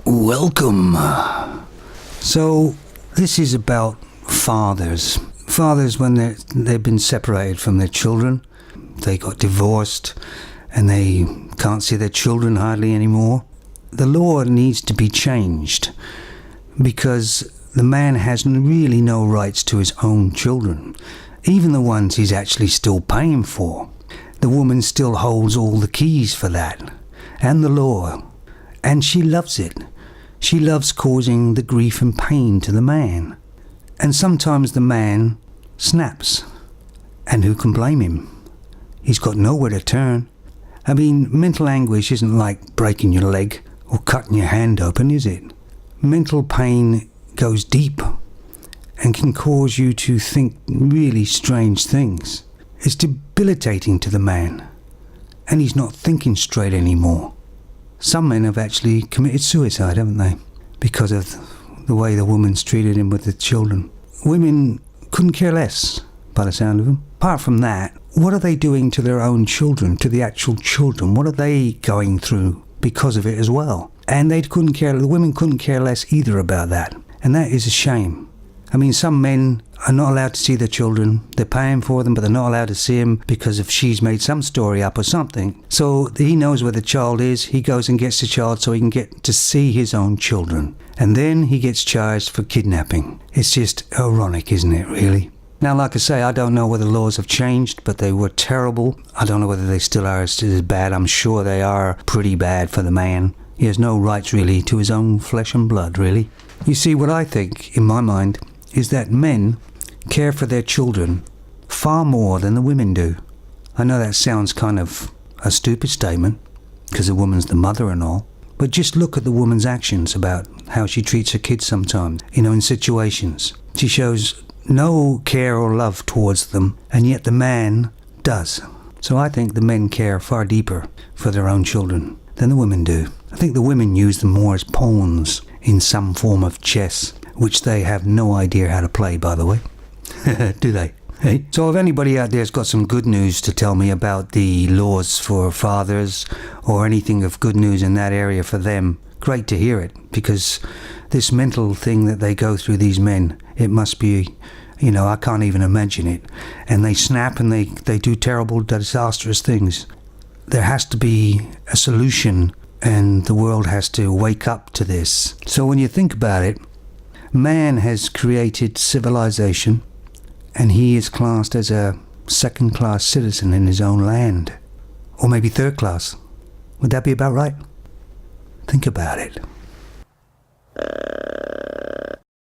Welcome. So, this is about fathers. Fathers when they've been separated from their children. They got divorced and they can't see their children hardly anymore. The law needs to be changed because the man has really no rights to his own children, even the ones he's actually still paying for. The woman still holds all the keys for that, and the law, and she loves it. She loves causing the grief and pain to the man. And sometimes the man snaps. And who can blame him? He's got nowhere to turn. I mean, mental anguish isn't like breaking your leg or cutting your hand open, is it? Mental pain goes deep and can cause you to think really strange things. It's debilitating to the man. And he's not thinking straight anymore. Some men have actually committed suicide, haven't they? Because of the way the woman's treated him with the children. Women couldn't care less, by the sound of them. Apart from that, what are they doing to their own children, to the actual children? What are they going through because of it as well? And the women couldn't care less either about that. And that is a shame. I mean, some men are not allowed to see their children. They're paying for them, but they're not allowed to see them because if she's made some story up or something. So he knows where the child is. He goes and gets the child so he can get to see his own children. And then he gets charged for kidnapping. It's just ironic, isn't it, really? Now, like I say, I don't know whether laws have changed, but they were terrible. I don't know whether they still are as bad. I'm sure they are pretty bad for the man. He has no rights, really, to his own flesh and blood, really. You see, what I think, in my mind, is that men care for their children far more than the women do. I know that sounds kind of a stupid statement, because the woman's the mother and all, but just look at the woman's actions about how she treats her kids sometimes, in situations. She shows no care or love towards them, and yet the man does. So I think the men care far deeper for their own children than the women do. I think the women use them more as pawns in some form of chess, which they have no idea how to play, by the way. Do they? Hey? So if anybody out there's got some good news to tell me about the laws for fathers or anything of good news in that area for them, great to hear it, because this mental thing that they go through, these men, it must be, I can't even imagine it. And they snap and they do terrible, disastrous things. There has to be a solution, and the world has to wake up to this. So when you think about it, man has created civilization, and he is classed as a second-class citizen in his own land. Or maybe third class. Would that be about right? Think about it.